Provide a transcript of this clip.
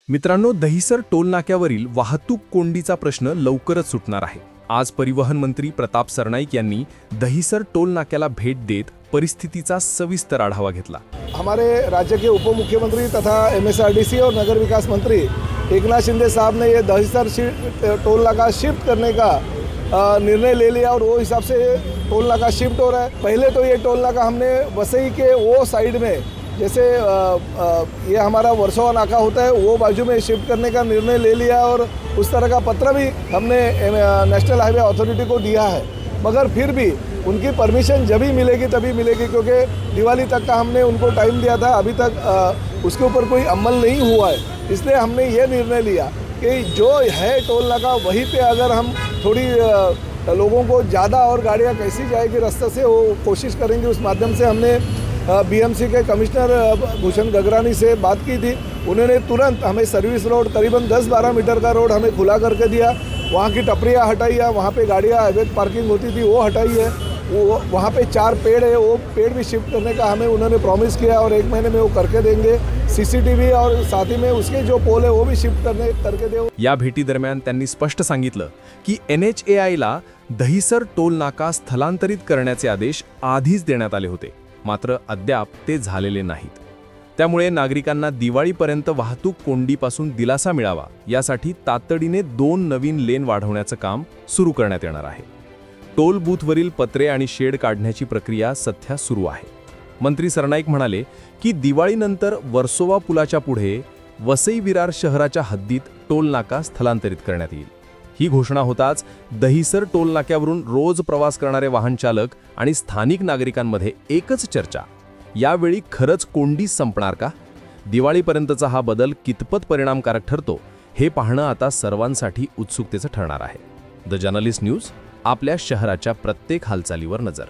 मित्रांनो, दहिसर टोल नाक्यावरील वाहतूक कोंडीचा प्रश्न लवकरच सुटणार आहे। आज परिवहन मंत्री प्रताप सरनाईक यांनी दहिसर टोल नाक्याला भेट देत परिस्थितीचा सविस्तर आढावा घेतला। हमारे राज्य के उप मुख्यमंत्री तथा MSRDC और नगर विकास मंत्री एकनाथ शिंदे साहब ने ये दहिसर टोल नाका शिफ्ट करने का निर्णय ले लिया और वो हिसाब से टोल नाका शिफ्ट हो रहा है। पहले तो ये टोल नाका हमने वसई के वो साइड में, जैसे ये हमारा वर्सोवा नाका होता है, वो बाजू में शिफ्ट करने का निर्णय ले लिया और उस तरह का पत्र भी हमने नेशनल हाईवे अथॉरिटी को दिया है। मगर फिर भी उनकी परमिशन जब ही मिलेगी तभी मिलेगी, क्योंकि दिवाली तक का हमने उनको टाइम दिया था, अभी तक उसके ऊपर कोई अमल नहीं हुआ है। इसलिए हमने ये निर्णय लिया कि जो है टोल नाका वहीं पे अगर हम थोड़ी लोगों को ज़्यादा और गाड़ियाँ कैसी जाएगी रास्ते से वो कोशिश करेंगे। उस माध्यम से हमने BMC के कमिश्नर भूषण गगरानी से बात की थी। उन्होंने तुरंत हमें सर्विस रोड करीबन 10-12 मीटर का रोड हमें खुला करके दिया। वहाँ की टपरियाँ हटाई है, वहाँ पे गाड़ियाँ अवैध पार्किंग होती थी वो हटाई है। वो वहाँ पे 4 पेड़ है, वो पेड़ भी शिफ्ट करने का हमें उन्होंने प्रॉमिस किया और 1 महीने में वो करके देंगे। CCTV और साथ ही में उसके जो पोल है वो भी शिफ्ट करके दे। या भेटी दरम्यान त्यांनी स्पष्ट सांगितलं की NHAIला दहिसर टोल नाका स्थलांतरित करण्याचे आदेश आधीच देण्यात आले होते, मात्र अद्याप ते झालेले नाहीत। त्यामुळे नागरिकांना दिवाळीपर्यंत वाहतूक कोंडीपासून दिलासा मिळावा यासाठी तातडीने 2 नवीन लेन वाढवण्याचं काम सुरू करण्यात येणार आहे। टोल बूथवरील पत्रे आणि शेड काढण्याची प्रक्रिया सध्या सुरू आहे। मंत्री सरनाईक म्हणाले की दिवाळीनंतर वर्सोवा पुलाच्या पुढे वसई विरार शहराच्या हद्दीत टोल नाका स्थलांतरित करण्यात येईल। ही घोषणा होताच दहिसर टोल नाक्यावरून रोज प्रवास करणारे वाहन चालक आणि स्थानिक नागरिकांमध्ये एकच चर्चा, यावेळी खरंच कोंडी संपणार का? दिवाळीपर्यंतचा हा बदल कितपत परिणामकारक ठरतो हे पाहणं आता सर्वांसाठी उत्सुकतेचं ठरणार आहे। द जर्नलिस्ट न्यूज, आपल्या शहराच्या प्रत्येक हालचालीवर नजर।